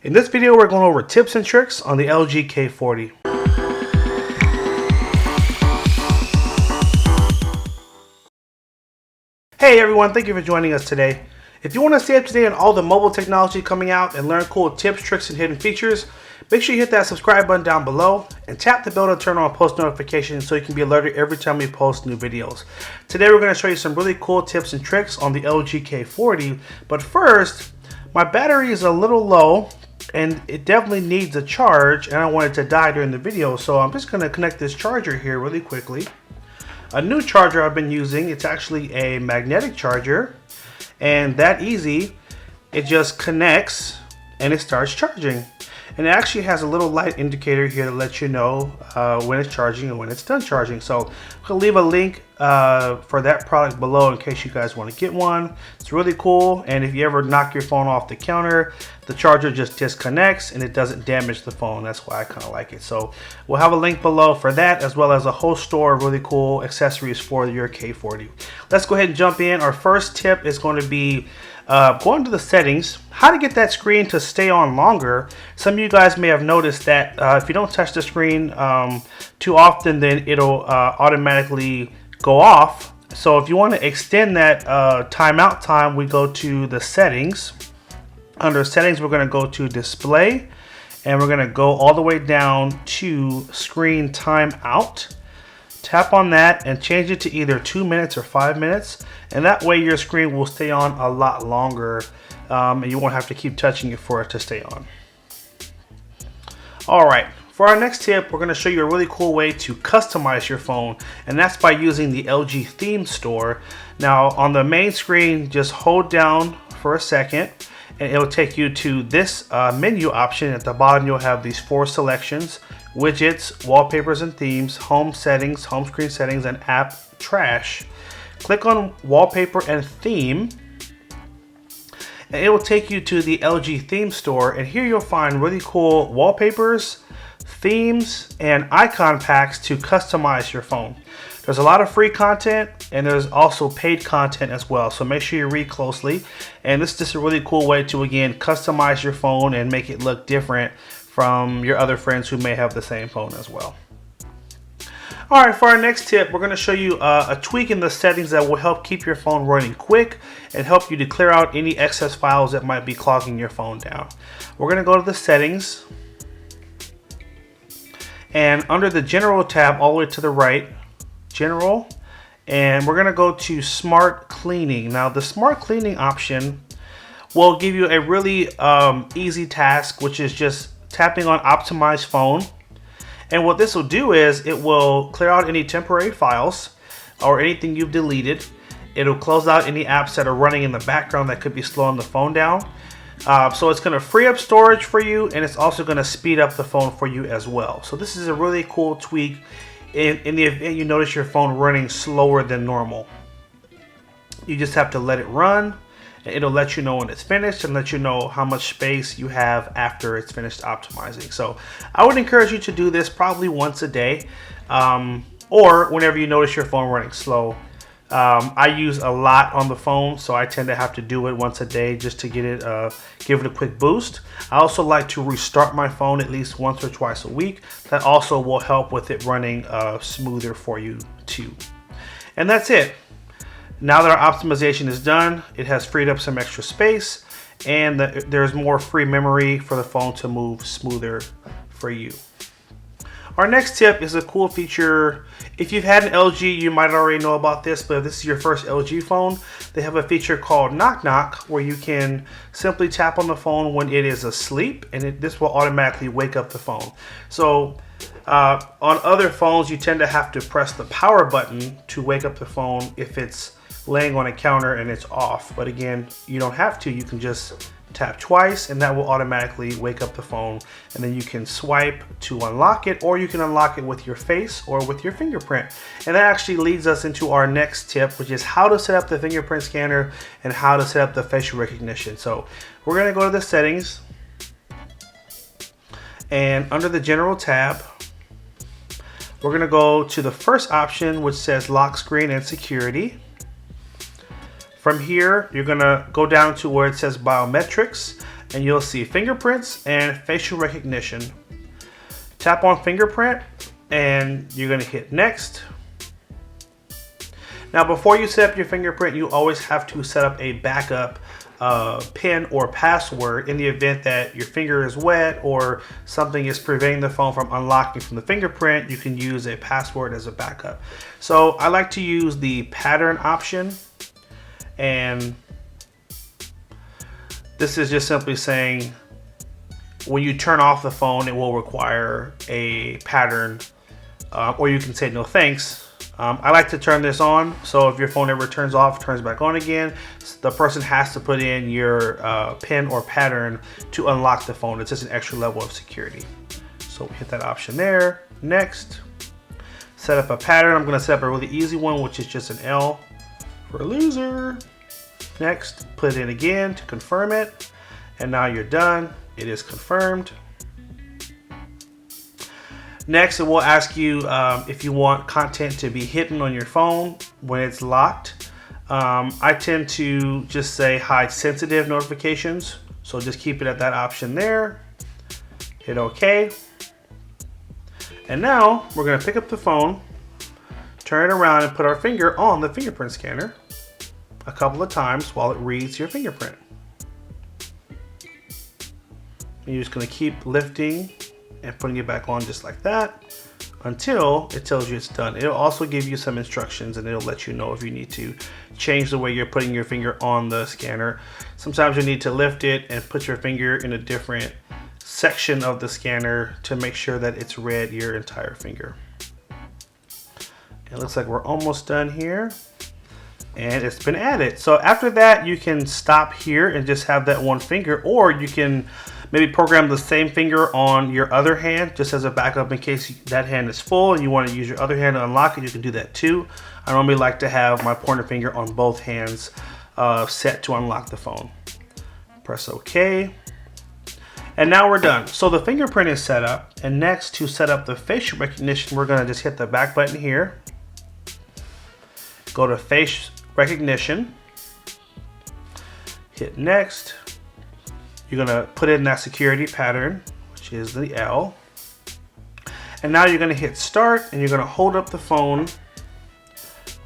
In this video, we're going over tips and tricks on the LG K40. Hey everyone, thank you for joining us today. If you want to stay up to date on all the mobile technology coming out and learn cool tips, tricks, and hidden features, make sure you hit that subscribe button down below and tap the bell to turn on post notifications so you can be alerted every time we post new videos. Today we're going to show you some really cool tips and tricks on the LG K40, but first, my battery is a little low and it definitely needs a charge, and I don't want it to die during the video, so I'm just going to connect this charger here really quickly. A new charger I've been using, it's actually a magnetic charger, and that easy, it just connects and it starts charging. And it actually has a little light indicator here to let you know when it's charging and when it's done charging. So I'll leave a link for that product below in case you guys want to get one. It's really cool, and if you ever knock your phone off the counter, the charger just disconnects and it doesn't damage the phone. That's why I kind of like it. So we'll have a link below for that, as well as a whole store of really cool accessories for your K40. Let's go ahead and jump in. Our first tip is going to be going to the settings, how to get that screen to stay on longer. Some of you guys may have noticed that if you don't touch the screen too often, then it'll automatically go off. So if you want to extend that timeout time, we go to the settings. Under settings, we're going to go to display, and we're going to go all the way down to screen timeout. Tap on that and change it to either 2 minutes or 5 minutes, and that way your screen will stay on a lot longer, and you won't have to keep touching it for it to stay on. Alright, for our next tip, we're going to show you a really cool way to customize your phone, and that's by using the LG theme store. Now on the main screen, just hold down for a second and it'll take you to this menu option. At the bottom you'll have these 4 selections: widgets, wallpapers and themes, home settings, home screen settings, and app trash. Click on wallpaper and theme, and it will take you to the LG theme store, and here you'll find really cool wallpapers, themes, and icon packs to customize your phone. There's a lot of free content, and there's also paid content as well, so make sure you read closely. And this is just a really cool way to, again, customize your phone and make it look different from your other friends who may have the same phone as well. Alright, for our next tip, we're going to show you a tweak in the settings that will help keep your phone running quick and help you to clear out any excess files that might be clogging your phone down. We're going to go to the settings, and under the general tab all the way to the right, general, and we're going to go to smart cleaning. Now the smart cleaning option will give you a really easy task, which is just tapping on optimize phone. And what this will do is it will clear out any temporary files or anything you've deleted. It'll close out any apps that are running in the background that could be slowing the phone down. So it's going to free up storage for you, and it's also going to speed up the phone for you as well. So this is a really cool tweak in the event you notice your phone running slower than normal. You just have to let it run, and it'll let you know when it's finished and let you know how much space you have after it's finished optimizing. So I would encourage you to do this probably once a day, or whenever you notice your phone running slow. I use a lot on the phone, so I tend to have to do it once a day just to get it, give it a quick boost. I also like to restart my phone at least once or twice a week. That also will help with it running smoother for you too. And that's it. Now that our optimization is done, it has freed up some extra space, and there's more free memory for the phone to move smoother for you. Our next tip is a cool feature. If you've had an LG, you might already know about this, but if this is your first LG phone, they have a feature called Knock Knock, where you can simply tap on the phone when it is asleep, and this will automatically wake up the phone. So on other phones, you tend to have to press the power button to wake up the phone if it's laying on a counter and it's off. But again, you don't have to. You can just tap twice and that will automatically wake up the phone, and then you can swipe to unlock it, or you can unlock it with your face or with your fingerprint. And that actually leads us into our next tip, which is how to set up the fingerprint scanner and how to set up the facial recognition. So we're going to go to the settings, and under the general tab we're going to go to the first option, which says lock screen and security. From here, you're gonna go down to where it says biometrics, and you'll see fingerprints and facial recognition. Tap on fingerprint and you're going to hit next. Now before you set up your fingerprint, you always have to set up a backup PIN or password in the event that your finger is wet or something is preventing the phone from unlocking from the fingerprint. You can use a password as a backup. So I like to use the pattern option, and this is just simply saying when you turn off the phone, it will require a pattern, or you can say no thanks. I like to turn this on, so if your phone ever turns off, turns back on again, the person has to put in your PIN or pattern to unlock the phone. It's just an extra level of security. So we hit that option there. Next, set up a pattern. I'm going to set up a really easy one, which is just an L for a loser. Next, put it in again to confirm it, and now you're done. It is confirmed. Next, it will ask you if you want content to be hidden on your phone when it's locked. I tend to just say hide sensitive notifications, so just keep it at that option there. Hit OK. And now we're going to pick up the phone, turn it around, and put our finger on the fingerprint scanner a couple of times while it reads your fingerprint. And you're just going to keep lifting and putting it back on just like that until it tells you it's done. It'll also give you some instructions, and it'll let you know if you need to change the way you're putting your finger on the scanner. Sometimes you need to lift it and put your finger in a different section of the scanner to make sure that it's read your entire finger. It looks like we're almost done here, and it's been added. So after that, you can stop here and just have that one finger, or you can maybe program the same finger on your other hand just as a backup in case that hand is full and you want to use your other hand to unlock it. You can do that too. I normally like to have my pointer finger on both hands set to unlock the phone. Press OK. And now we're done. So the fingerprint is set up, and next, to set up the facial recognition, we're going to just hit the back button here. Go to face recognition. Hit next. You're going to put in that security pattern, which is the L. And now you're going to hit start, and you're going to hold up the phone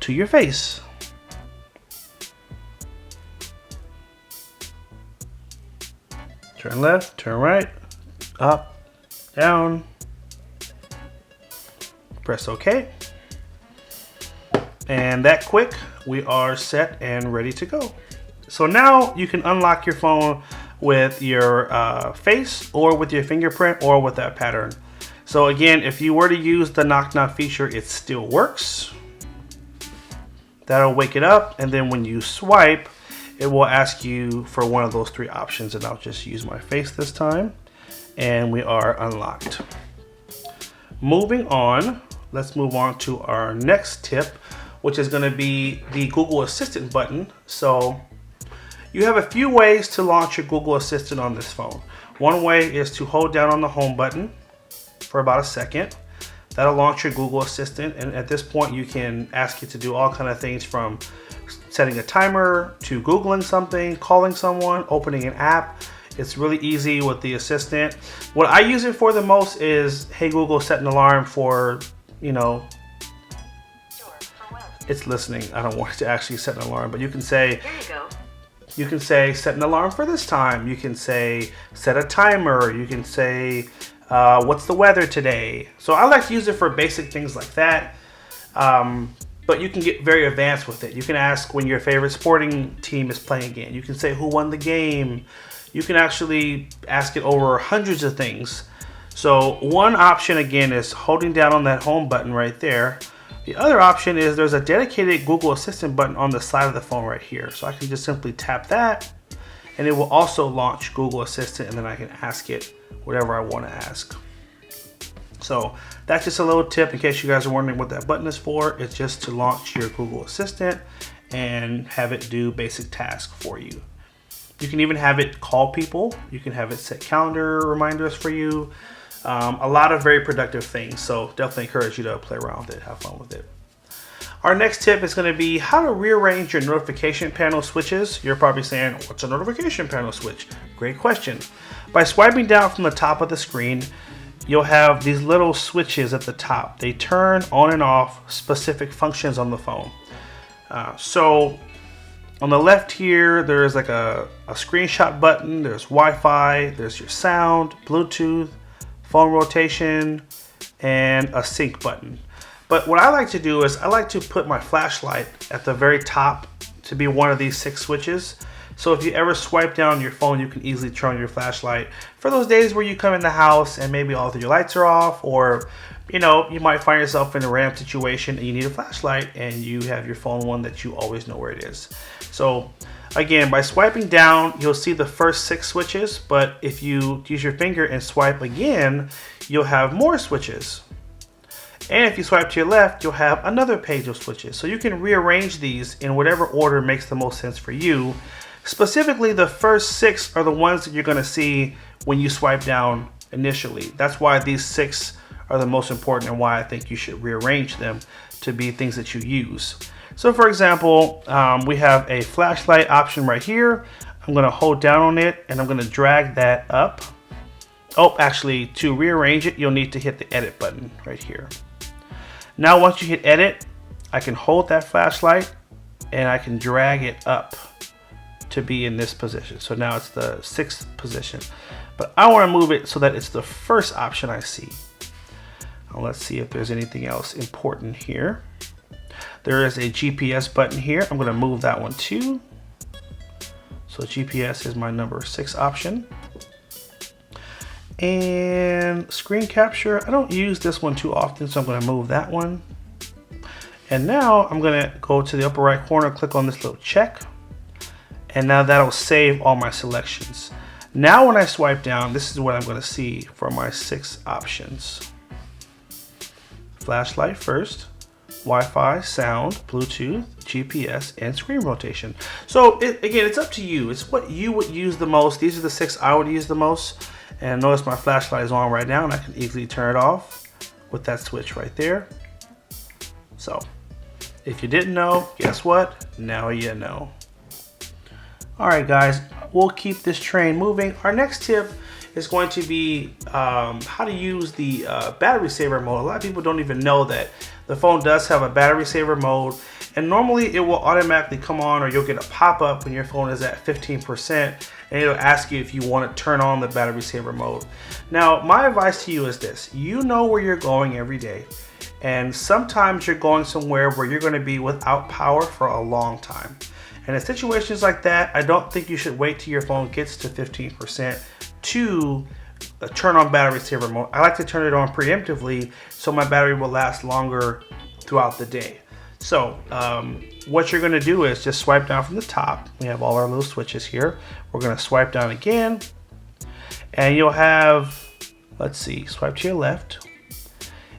to your face. Turn left, turn right, up, down. Press OK. And that quick, we are set and ready to go. So now you can unlock your phone with your face, or with your fingerprint, or with that pattern. So again, if you were to use the knock knock feature, it still works. That'll wake it up, and then when you swipe, it will ask you for one of those three options, and I'll just use my face this time, and we are unlocked. Moving on, let's move on to our next tip, which is going to be the Google Assistant button. So you have a few ways to launch your Google Assistant on this phone. One way is to hold down on the home button for about a second. That'll launch your Google Assistant, and at this point you can ask it to do all kind of things, from setting a timer to Googling something, calling someone, opening an app. It's really easy with the Assistant. What I use it for the most is, hey Google, set an alarm for, you know, it's listening. I don't want it to actually set an alarm, but you can say, here you go. You can say set an alarm for this time. You can say set a timer. You can say what's the weather today. So I like to use it for basic things like that. But you can get very advanced with it. You can ask when your favorite sporting team is playing again. You can say who won the game. You can actually ask it over hundreds of things. So one option again is holding down on that home button right there. The other option is there's a dedicated Google Assistant button on the side of the phone right here. So I can just simply tap that, and it will also launch Google Assistant, and then I can ask it whatever I want to ask. So that's just a little tip in case you guys are wondering what that button is for. It's just to launch your Google Assistant and have it do basic tasks for you. You can even have it call people. You can have it set calendar reminders for you. A lot of very productive things. So definitely encourage you to play around with it, have fun with it. Our next tip is going to be how to rearrange your notification panel switches. You're probably saying, what's a notification panel switch? Great question. By swiping down from the top of the screen, you'll have these little switches at the top. They turn on and off specific functions on the phone. So on the left here, there's like a screenshot button, there's Wi-Fi, there's your sound, Bluetooth, phone rotation, and a sync button. But what I like to do is I like to put my flashlight at the very top to be one of these 6 switches. So if you ever swipe down your phone, you can easily turn on your flashlight for those days where you come in the house and maybe all of your lights are off, or you might find yourself in a random situation and you need a flashlight and you have your phone one that you always know where it is. So again, by swiping down, you'll see the first 6 switches, but if you use your finger and swipe again, you'll have more switches. And if you swipe to your left, you'll have another page of switches. So you can rearrange these in whatever order makes the most sense for you. Specifically, the first 6 are the ones that you're going to see when you swipe down initially. That's why these 6 are the most important and why I think you should rearrange them to be things that you use. So for example, we have a flashlight option right here. I'm going to hold down on it and I'm going to drag that up. Oh, actually, to rearrange it, you'll need to hit the edit button right here. Now, once you hit edit, I can hold that flashlight and I can drag it up to be in this position. So now it's the 6th position, but I want to move it so that it's the first option I see. Now let's see if there's anything else important here. There is a GPS button here. I'm going to move that one too. So GPS is my number 6 option. And screen capture, I don't use this one too often, so I'm going to move that one. And now I'm going to go to the upper right corner, click on this little check, and now that'll save all my selections. Now when I swipe down, this is what I'm going to see for my 6 options. Flashlight first, Wi-Fi, sound, Bluetooth, GPS, and screen rotation. So again, it's up to you. It's what you would use the most. These are the 6 I would use the most. And notice my flashlight is on right now and I can easily turn it off with that switch right there. So if you didn't know, guess what? Now you know. All right, guys, we'll keep this train moving. Our next tip is going to be how to use the battery saver mode. A lot of people don't even know that the phone does have a battery saver mode, and normally it will automatically come on, or you'll get a pop-up when your phone is at 15%, and it'll ask you if you want to turn on the battery saver mode. Now, my advice to you is this: you know where you're going every day, and sometimes you're going somewhere where you're going to be without power for a long time. And in situations like that, I don't think you should wait till your phone gets to 15% to turn on battery saver mode. I like to turn it on preemptively so my battery will last longer throughout the day. So what you're going to do is just swipe down from the top. We have all our little switches here. We're going to swipe down again, and you'll have, let's see, swipe to your left,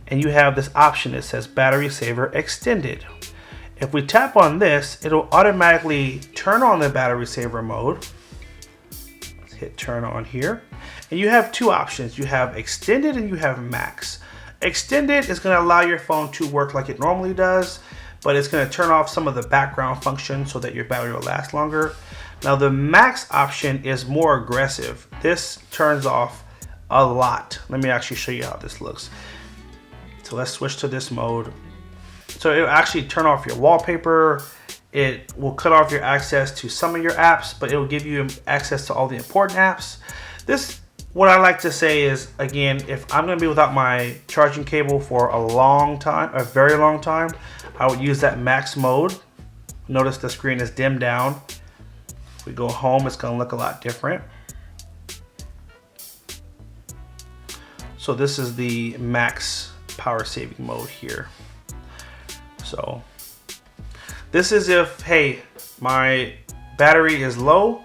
and you have this option that says battery saver extended. If we tap on this, it'll automatically turn on the battery saver mode. Let's hit turn on here. And you have 2 options. You have extended and you have max. Extended is going to allow your phone to work like it normally does, but it's going to turn off some of the background functions so that your battery will last longer. Now the max option is more aggressive. This turns off a lot. Let me actually show you how this looks. So let's switch to this mode. So it'll actually turn off your wallpaper. It will cut off your access to some of your apps, but it will give you access to all the important apps. This, what I like to say is, again, if I'm gonna be without my charging cable for a long time, a very long time, I would use that max mode. Notice the screen is dimmed down. If we go home, it's gonna look a lot different. So this is the max power saving mode here. So this is if, hey, my battery is low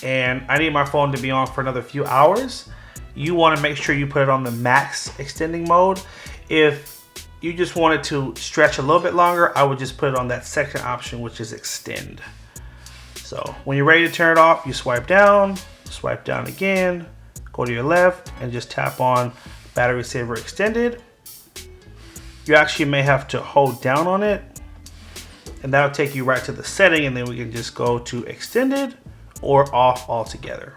and I need my phone to be on for another few hours. You want to make sure you put it on the max extending mode. If you just want it to stretch a little bit longer, I would just put it on that second option, which is extend. So when you're ready to turn it off, you swipe down again, go to your left and just tap on battery saver extended. You actually may have to hold down on it and that'll take you right to the setting, and then we can just go to extended or off altogether.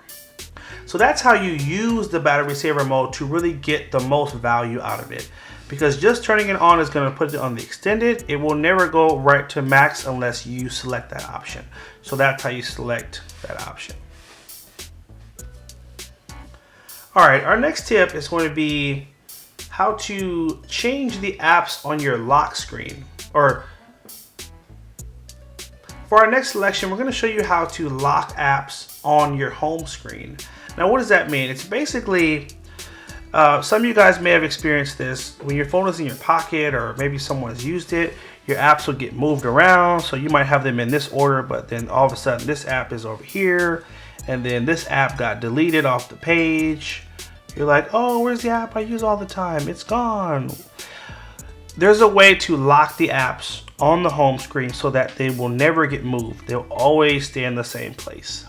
So that's how you use the battery saver mode to really get the most value out of it. Because just turning it on is going to put it on the extended. It will never go right to max unless you select that option. So that's how you select that option. All right, our next tip is going to be how to change the apps on your lock screen. Or for our next selection, we're going to show you how to lock apps on your home screen. Now, what does that mean? It's basically, some of you guys may have experienced this. When your phone is in your pocket or maybe someone's used it, your apps will get moved around. So you might have them in this order, but then all of a sudden this app is over here, and then this app got deleted off the page. You're like, oh, where's the app I use all the time? It's gone. There's a way to lock the apps on the home screen so that they will never get moved. They'll always stay in the same place.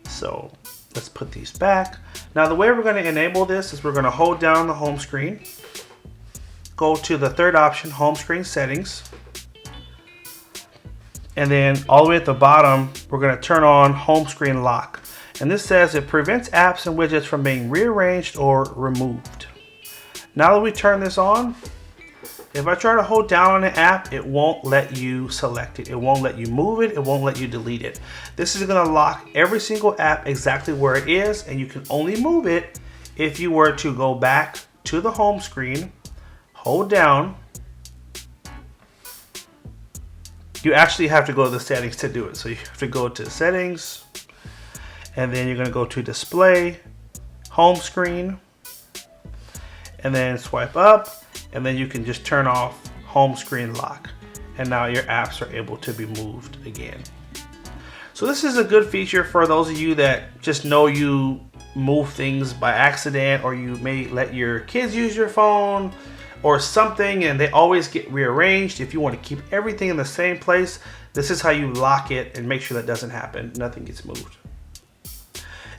So let's put these back. Now the way we're going to enable this is we're going to hold down the home screen, go to the third option, home screen settings, and then all the way at the bottom we're going to turn on home screen lock. And this says it prevents apps and widgets from being rearranged or removed. Now that we turn this on, if I try to hold down on an app, it won't let you select it. It won't let you move it. It won't let you delete it. This is going to lock every single app exactly where it is, and you can only move it if you were to go back to the home screen, hold down. You actually have to go to the settings to do it. So you have to go to settings, and then you're going to go to display, home screen, and then swipe up. And then you can just turn off home screen lock. And now your apps are able to be moved again. So this is a good feature for those of you that just know you move things by accident, or you may let your kids use your phone or something and they always get rearranged. If you want to keep everything in the same place, this is how you lock it and make sure that doesn't happen. Nothing gets moved.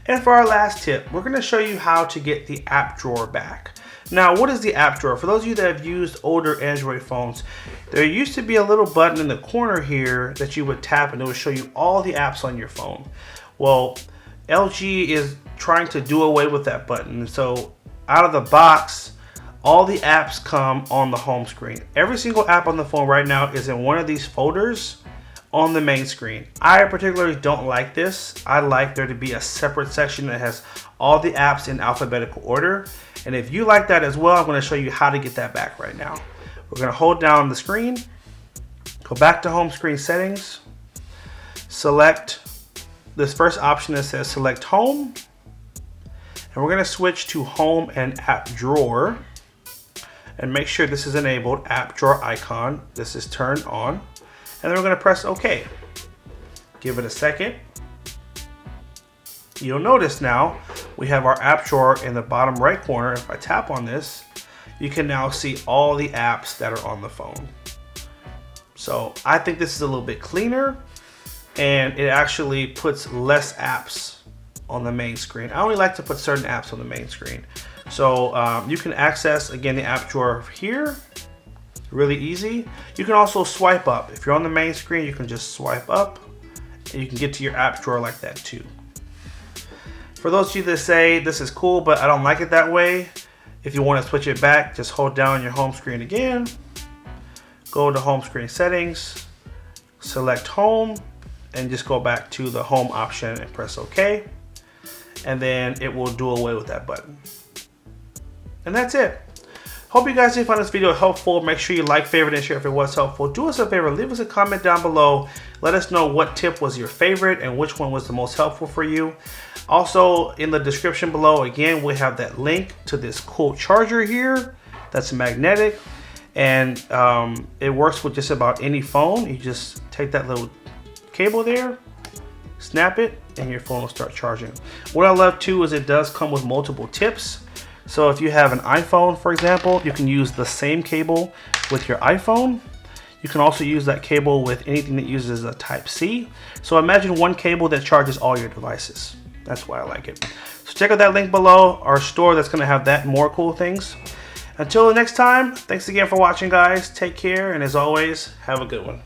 And for our last tip, we're going to show you how to get the app drawer back. Now, what is the app drawer? For those of you that have used older Android phones, there used to be a little button in the corner here that you would tap and it would show you all the apps on your phone. Well, LG is trying to do away with that button. So out of the box, all the apps come on the home screen. Every single app on the phone right now is in one of these folders on the main screen. I particularly don't like this. I like there to be a separate section that has all the apps in alphabetical order. And if you like that as well, I'm going to show you how to get that back right now. We're going to hold down the screen, go back to home screen settings, select this first option that says select home, and we're going to switch to home and app drawer, and make sure this is enabled, app drawer icon. This is turned on, and then we're going to press OK. Give it a second. You'll notice now we have our app drawer in the bottom right corner. If I tap on this, you can now see all the apps that are on the phone. So I think this is a little bit cleaner, and it actually puts less apps on the main screen. I only like to put certain apps on the main screen. So you can access, again, the app drawer here. Really easy. You can also swipe up. If you're on the main screen, you can just swipe up, and you can get to your app drawer like that too. For those of you that say this is cool, but I don't like it that way, if you want to switch it back, just hold down your home screen again, go to home screen settings, select home, and just go back to the home option and press OK. And then it will do away with that button. And that's it. Hope you guys did find this video helpful. Make sure you like, favorite, and share if it was helpful. Do us a favor, leave us a comment down below. Let us know what tip was your favorite and which one was the most helpful for you. Also, in the description below, again, we have that link to this cool charger here that's magnetic, and it works with just about any phone. You just take that little cable there, snap it, and your phone will start charging. What I love too is it does come with multiple tips. So if you have an iPhone, for example, you can use the same cable with your iPhone. You can also use that cable with anything that uses a Type-C. So imagine one cable that charges all your devices. That's why I like it. So check out that link below, our store that's going to have that and more cool things. Until the next time, thanks again for watching, guys. Take care, and as always, have a good one.